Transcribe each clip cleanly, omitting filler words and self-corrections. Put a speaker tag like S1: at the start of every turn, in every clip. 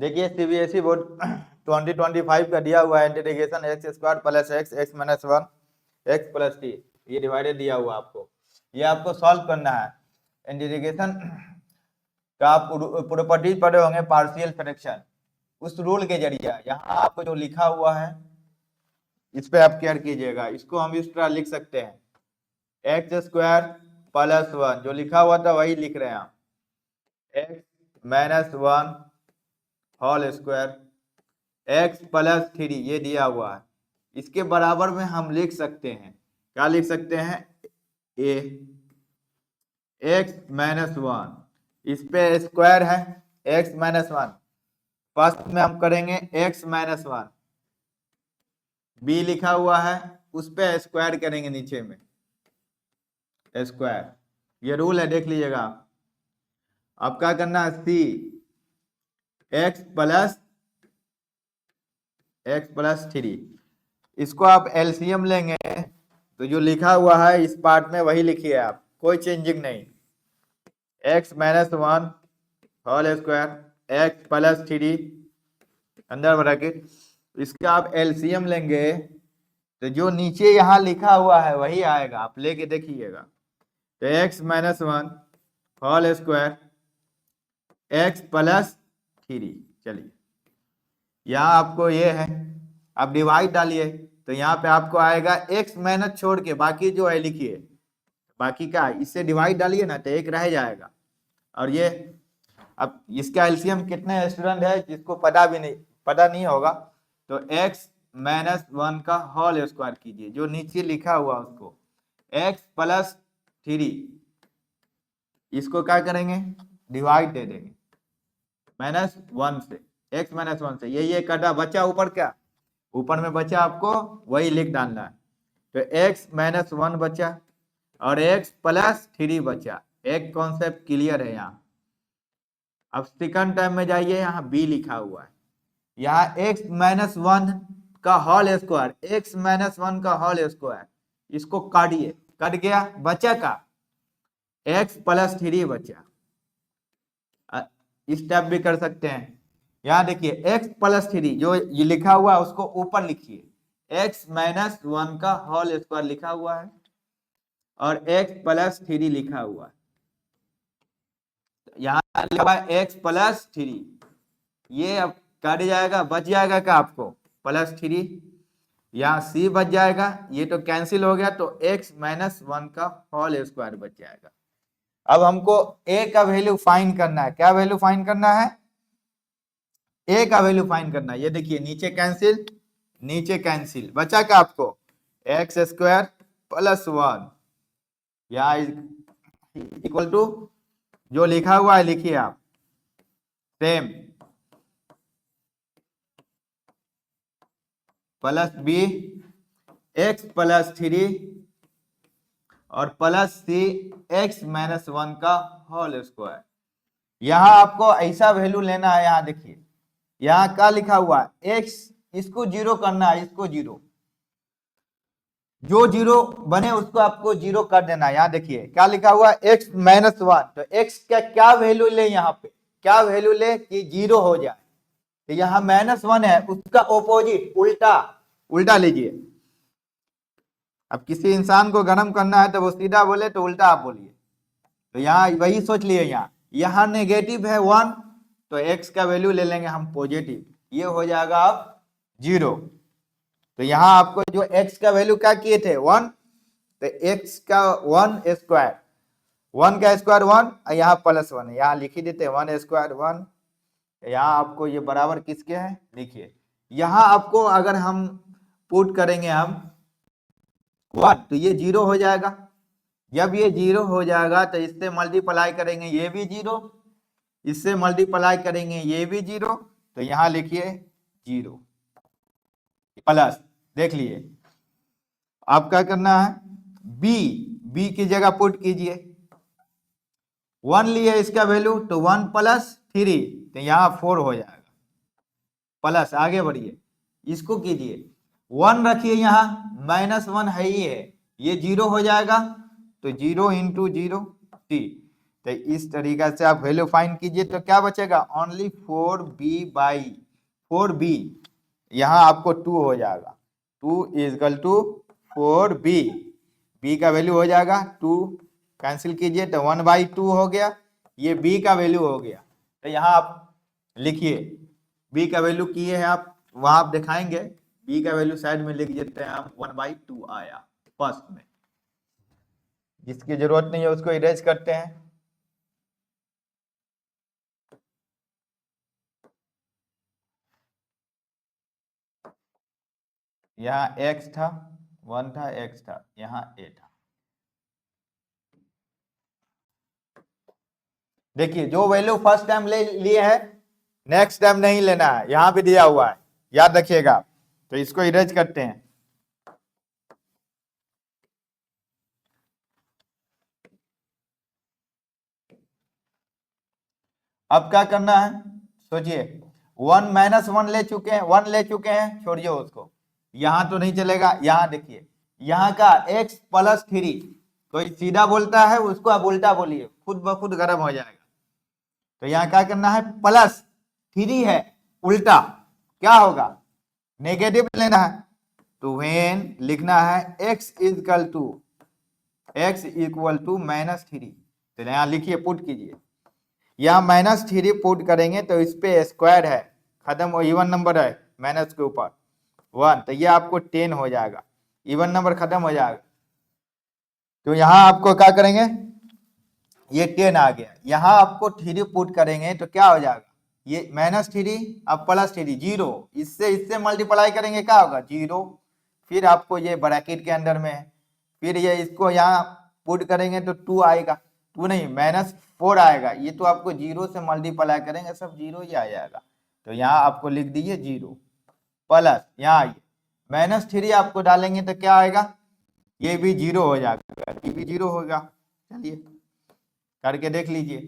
S1: देखिए CBSE board 2025 का दिया हुआ है integration x square plus x x minus one x plus T, ये डिवाइडेड दिया हुआ आपको, ये आपको सॉल्व करना है। इंटीग्रेशन का आप प्रॉपर्टीज पढ़े होंगे, पार्शियल फ्रैक्शन, उस रूल के जरिए यहाँ आपको जो लिखा हुआ है इस पे आप केयर कीजिएगा। इसको हम इस तरह लिख सकते हैं एक्स स्क्वायर प्लस वन, जो लिखा हुआ था वही लिख रहे हैं आप, x minus one whole square x plus three, ये दिया हुआ है। इसके बराबर में हम लिख सकते हैं, क्या लिख सकते हैं, ए एक्स माइनस वन, इस पे स्क्वायर है एक्स माइनस वन, फर्स्ट में हम करेंगे एक्स माइनस वन, बी लिखा हुआ है उस पे स्क्वायर करेंगे नीचे में स्क्वायर, ये रूल है देख लीजिएगा। अब क्या करना है, सी एक्स प्लस थ्री, इसको आप एलसीएम लेंगे तो जो लिखा हुआ है इस पार्ट में वही लिखिए आप, कोई चेंजिंग नहीं। X minus one whole square x plus three अंदर ब्रैकेट, इसका आप एलसीएम लेंगे तो जो नीचे यहाँ लिखा हुआ है वही आएगा, आप लेके देखिएगा। तो x minus one whole square x plus three, चलिए यहाँ आपको ये है, आप डिवाइड डालिए तो यहाँ पे आपको आएगा एक्स माइनस छोड़ के बाकी जो है लिखिए, बाकी का इससे डिवाइड डालिए ना तो एक रह जाएगा। और ये अब इसका एलसीएम कितने स्टूडेंट है जिसको पता नहीं होगा, तो एक्स माइनस वन का होल स्क्वायर कीजिए, जो नीचे लिखा हुआ उसको एक्स प्लस थ्री, इसको क्या करेंगे, डिवाइड दे देंगे माइनस वन से, एक्स माइनस वन से, ये कटा बचा ऊपर, क्या ऊपर में बचा आपको वही लिख डालना है। तो एक्स माइनस वन बचा और एक्स प्लस थ्री बचा, एक कॉन्सेप्ट क्लियर है यहाँ। अब सेकंड टाइम में जाइए, यहाँ बी लिखा हुआ है, यहाँ एक्स माइनस वन का whole square, x minus one का होल स्क्वायर, इसको काटिए, कट गया, बचा का एक्स प्लस थ्री बचा। इस टाइप भी कर सकते हैं, यहाँ देखिए एक्स प्लस थ्री जो ये लिखा हुआ है उसको ऊपर लिखिए, एक्स माइनस वन का होल स्क्वायर लिखा हुआ है और एक्स प्लस थ्री लिखा हुआ है, यहाँ लिखा हुआ है एक्स प्लस थ्री, ये अब काट जाएगा, बच जाएगा क्या आपको प्लस थ्री, यहाँ सी बच जाएगा, ये तो कैंसिल हो गया, तो एक्स माइनस वन का होल स्क्वायर बच जाएगा। अब हमको ए का वैल्यू फाइंड करना है, क्या वैल्यू फाइंड करना है, ए का वैल्यू फाइंड करना है। ये देखिए नीचे कैंसिल बचा क्या आपको एक्स स्क्वायर प्लस वन, यहाँ इक्वल टू जो लिखा हुआ है लिखिए आप, same plus b x plus three और plus c x minus one का होल स्क्वायर। यहाँ आपको ऐसा वैल्यू लेना है, यहाँ देखिए यहाँ क्या लिखा हुआ है एक्स, इसको जीरो करना है, इसको जीरो, जो जीरो बने उसको आपको जीरो कर देना है। यहाँ देखिए क्या लिखा हुआ है एक्स माइनस वन, तो एक्स का क्या वैल्यू ले, यहाँ पे क्या वैल्यू ले कि जीरो हो जाए, तो यहाँ माइनस वन है, उसका ऑपोजिट उल्टा लीजिए। अब किसी इंसान को गर्म करना है तो वो सीधा बोले तो उल्टा आप बोलिए, तो यहाँ वही सोच लिए, यहाँ नेगेटिव है वन, तो एक्स का वैल्यू ले लेंगे हम पॉजिटिव, ये हो जाएगा अब जीरो। तो यहाँ आपको जो एक्स का वैल्यू क्या किए थे वन, तो एक्स का वन स्क्वायर, वन का स्क्वायर वन, यहाँ प्लस वन, यहाँ लिख ही देते वन स्क्वायर वन, यहाँ आपको ये बराबर किसके है लिखिए। यहाँ आपको अगर हम पुट करेंगे हम वन, तो ये जीरो हो जाएगा, जब ये जीरो हो जाएगा तो इससे मल्टीप्लाई करेंगे ये भी जीरो, इससे मल्टीप्लाई करेंगे ये भी जीरो, तो यहाँ लिखिए जीरो प्लस, देख लिए आप क्या करना है, बी की जगह पुट कीजिए, वन लिए इसका वैल्यू तो वन प्लस थ्री, तो यहाँ फोर हो जाएगा, प्लस आगे बढ़िए, इसको कीजिए वन रखिए, यहाँ माइनस वन है ही है, ये जीरो हो जाएगा, तो जीरो इंटू जीरो टी, तो इस तरीका से आप वैल्यू फाइंड कीजिए तो क्या बचेगा, ओनली 4b, यहाँ आपको 2 हो जाएगा, 2 इजकल टू 4b, b का वैल्यू हो जाएगा 2, कैंसिल कीजिए तो 1/2 हो गया, ये b का वैल्यू हो गया। तो यहाँ आप लिखिए b का वैल्यू किए हैं आप, वहां आप दिखाएंगे b का वैल्यू साइड में लिख देते हैं आप, 1/2 आया फर्स्ट में, जिसकी जरूरत नहीं है उसको इरेज करते हैं। यहाँ x था, 1 था, x था, यहाँ a था। देखिए जो वैल्यू फर्स्ट टाइम ले लिए है नेक्स्ट टाइम नहीं लेना है, यहां भी दिया हुआ है, याद रखिएगा। तो इसको इरेज करते हैं। अब क्या करना है सोचिए, 1 - 1 ले चुके हैं, 1 ले चुके हैं, छोड़िए उसको, यहां तो नहीं चलेगा। यहां देखिए, यहाँ का x + 3, कोई सीधा बोलता है उसको आप उल्टा बोलिए, खुद ब खुद गर्म हो जाएगा। तो यहाँ क्या करना है, +3 है, उल्टा क्या होगा, नेगेटिव लेना है। तो वेन लिखना है x इक्वल टू -3, तो यहाँ लिखिए, पुट कीजिए, यहाँ -3 पुट करेंगे तो इस पे स्क्वायर है, खत्म, इवन नंबर है, माइनस के ऊपर 1, तो ये आपको 10 हो जाएगा, इवन नंबर खत्म हो जाएगा। तो यहाँ आपको क्या करेंगे, ये 10 आ गया, यहाँ आपको 3 पुट करेंगे तो क्या हो जाएगा, ये -3 अब +3, 0, इससे मल्टीप्लाई करेंगे क्या होगा, 0, फिर आपको ये ब्रैकेट के अंदर में है, फिर ये इसको यहाँ पुट करेंगे तो 2 आएगा, 2 नहीं -4 आएगा, ये तो आपको 0 से मल्टीप्लाई करेंगे सब 0 ही आ जाएगा। तो यहाँ आपको लिख दीजिए 0 प्लस, यहाँ आइए -3 आपको डालेंगे तो क्या आएगा, ये भी 0 हो जाएगा, ये भी 0 होगा। चलिए करके देख लीजिए,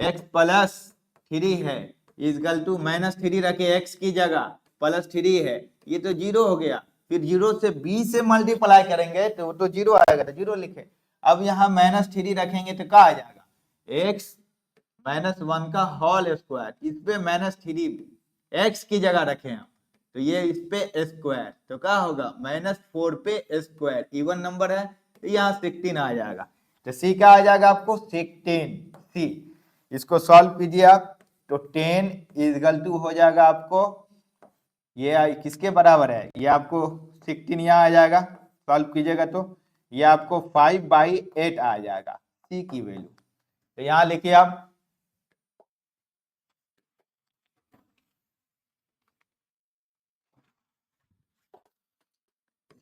S1: x +3 है इजकल टू -3 रखे x की जगह, +3 है, ये तो 0 हो गया, फिर 0 से b से मल्टीप्लाई करेंगे तो वो तो 0 आएगा, तो 0 लिखे। अब यहाँ -3 रखेंगे तो क्या आ जाएगा, x -1 का होल स्क्वायर, इस पे -3 x की जगह रखे हैं, तो ये इस पे स्क्वायर, तो क्या होगा -4 पे स्क्वायर, इवन नंबर है, तो यहाँ 16 आ जाएगा। तो सी क्या आ जाएगा आपको, 16 सी। इसको सॉल्व कीजिए आप, तो 10 इजकल टू हो जाएगा आपको, ये किसके बराबर है, ये आपको 16 यहाँ आ जाएगा, सॉल्व कीजिएगा तो ये आपको 5/8 आ जाएगा सी की वैल्यू। तो यहाँ लिखिए आप,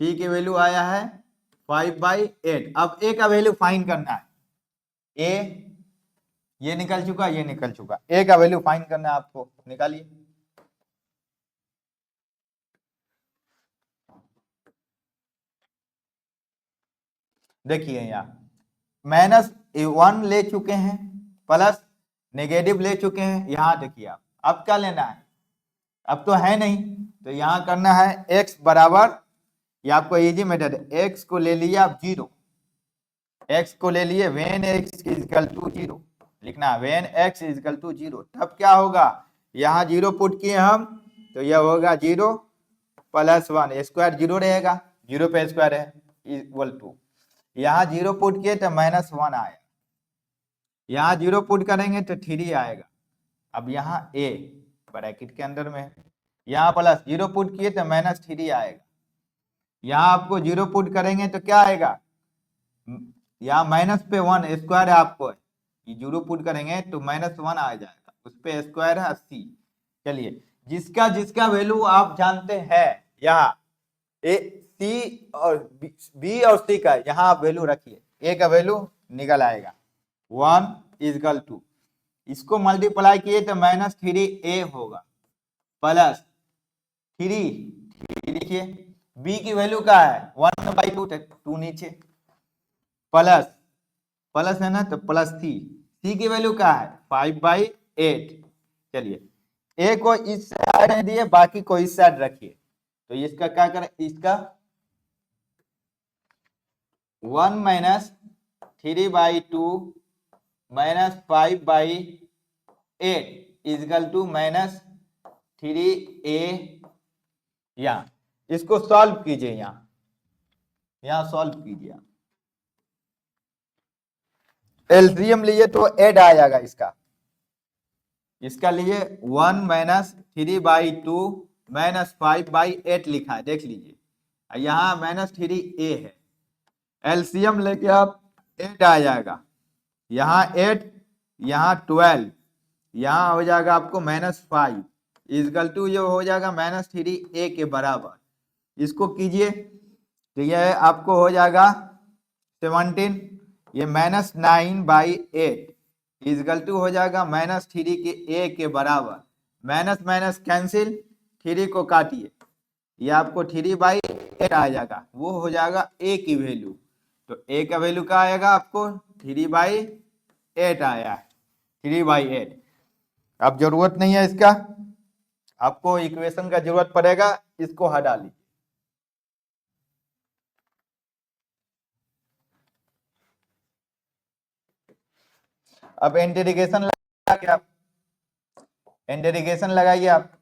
S1: सी की वैल्यू आया है 5/8। अब ए का वैल्यू फाइंड करना है, ए ये निकल चुका, ये निकल चुका, ए का वैल्यू फाइंड करना है आपको, निकालिए। देखिए यहाँ -1 ले चुके हैं, प्लस नेगेटिव ले चुके हैं, यहाँ देखिए आप, अब क्या लेना है, अब तो है नहीं, तो यहाँ करना है x बराबर, ये आपको इजी मेथड है, x को ले लिया आप 0, x को ले लिए, वेन x इजकल टू 0 लिखना है, वेन x इजकल टू 0, तब क्या होगा, यहाँ 0 पुट किए हम, तो यह होगा 0 + 1, स्क्वायर 0 रहेगा, 0 पे स्क्वायर है इक्वल टू, यहाँ 0 पुट किए तो -1 आया, यहाँ 0 पुट करेंगे तो 3 आएगा। अब यहाँ a ब्रैकेट के अंदर में, यहाँ प्लस 0 पुट किए तो -3 आएगा, यहाँ आपको 0 पुट करेंगे तो क्या आएगा, यहाँ माइनस पे 1 स्क्वायर है, आपको ये 0 पुट करेंगे तो -1 आ जाएगा, उस पे स्क्वायर है 80। चलिए जिसका जिसका वैल्यू आप जानते हैं, यहाँ ए सी और बी और सी का यहाँ आप वैल्यू रखिए, ए का वैल्यू निकल आएगा 1 इजकल टू, इसको मल्टीप्लाई किए तो -3a होगा, प्लस 3 लिखिए, बी की वैल्यू क्या है 1/2, 2 नीचे, प्लस प्लस है ना तो +3, सी की वैल्यू क्या है 5/8। चलिए ए को इस साइड में दिए, बाकी को इस साइड रखिए, तो इसका क्या करें, इसका 1 - 3/2 -5/8 इजकल टू -3a। यहाँ इसको सॉल्व कीजिए, यहाँ सॉल्व कीजिए। एलसीएम लिए तो 8 आ जाएगा इसका लिए 1 -3/2 -5/8 लिखा है, देख लीजिए। यहाँ -3a है, एलसीएम लेके आप 8 आ जाएगा। यहाँ 8, यहाँ 12, यहाँ हो जाएगा आपको -5 इजकल टू ये हो जाएगा -3a के बराबर। इसको कीजिए तो यह आपको हो जाएगा 17, ये -9/8 इजकल टू हो जाएगा -3 के a के बराबर। माइनस माइनस कैंसिल, 3 को काटिए, ये आपको 3/8 आ जाएगा, वो हो जाएगा a की वैल्यू। तो a का वैल्यू क्या आएगा आपको 3/8 आया है, 3/8। अब जरूरत नहीं है इसका, आपको इक्वेशन का जरूरत पड़ेगा, इसको हटा लीजिए। अब इंटीग्रेशन लगाइए आप, इंटीग्रेशन लगाइए आप।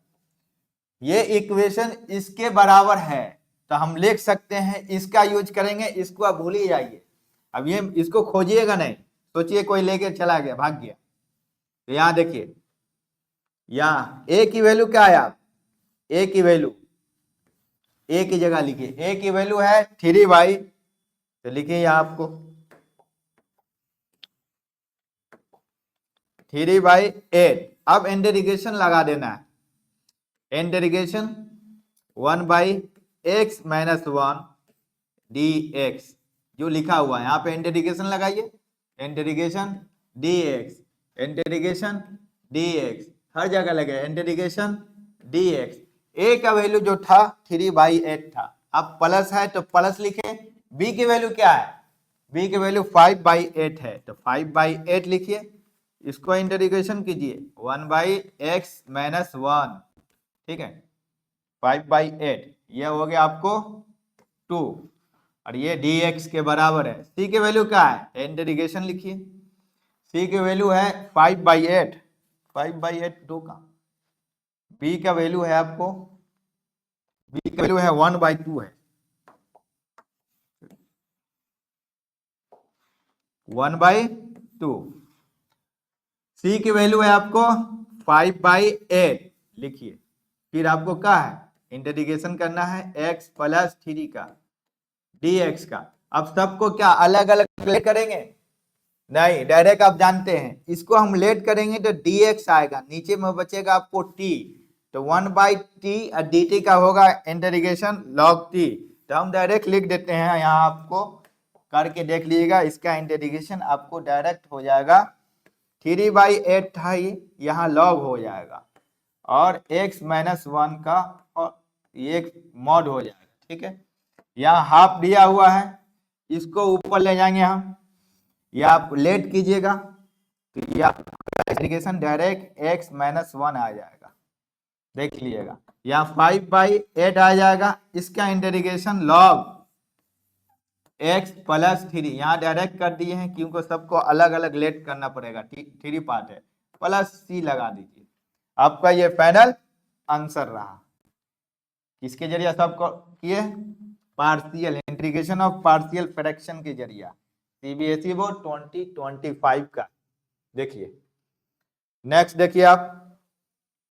S1: ये इक्वेशन इसके बराबर है तो हम लिख सकते हैं, इसका यूज करेंगे, इसको आप भूल ही जाइए। अब ये इसको खोजिएगा नहीं, सोचिए कोई लेके चला गया, भाग गया। तो यहाँ देखिए, यहाँ a की वैल्यू क्या है, आप a की वैल्यू a की जगह लिखिए, a की वैल्यू है 3/, तो लिखिए यहाँ आपको 3/8। अब इंटीग्रेशन लगा देना है, इंटीग्रेशन 1/x - 1 dx जो लिखा हुआ है यहाँ पे इंटीग्रेशन लगाइए, इंटीग्रेशन dx, इंटीग्रेशन dx, हर जगह लगे इंटीग्रेशन dx। a का वैल्यू जो था 3/8 था, अब प्लस है तो प्लस लिखे। b की वैल्यू क्या है, b की वैल्यू 5/8 है, तो 5/8 लिखिए। इसको इंटीग्रेशन कीजिए 1/x - 1, ठीक है, 5/8, यह हो गया आपको 2, और ये dx के बराबर है। c की वैल्यू क्या है, इंटीग्रेशन लिखिए, c की वैल्यू है 5/8, 5/8 2 का। b का वैल्यू है आपको, b का वैल्यू है 1/2 है, 1/2। c की वैल्यू है आपको 5/8 लिखिए। फिर आपको क्या है, इंटीग्रेशन करना है x + 3 का dx का। अब सबको क्या अलग अलग लेट करेंगे, नहीं, डायरेक्ट आप जानते हैं, इसको हम लेट करेंगे तो dx आएगा, नीचे में बचेगा आपको t, तो 1/t और dt का होगा इंटीग्रेशन log t। तो हम डायरेक्ट लिख देते हैं, यहाँ आपको करके देख लीजिएगा, इसका इंटीग्रेशन आपको डायरेक्ट हो जाएगा 3/8 था, ये यहाँ log हो जाएगा, और x - 1 का और एक मॉड हो जाएगा, ठीक है। यहाँ हाफ दिया हुआ है, इसको ऊपर ले जाएंगे हम, या आप लेट कीजिएगा तो ये इंटीग्रेशन डायरेक्ट x - 1 आ जाएगा, देख लीजिएगा। यहाँ 5/8 आ जाएगा, इसका इंटीग्रेशन log x + 3, यहाँ डायरेक्ट कर दिए हैं क्योंकि सबको अलग अलग लेट करना पड़ेगा, 3 पार्ट है, प्लस c लगा दीजिए। आपका ये फाइनल आंसर रहा। किसके जरिए सबको किए, partial integration of partial fraction के जरिए, सीबीएसई बोर्ड 2025 का। देखिए नेक्स्ट देखिए आप,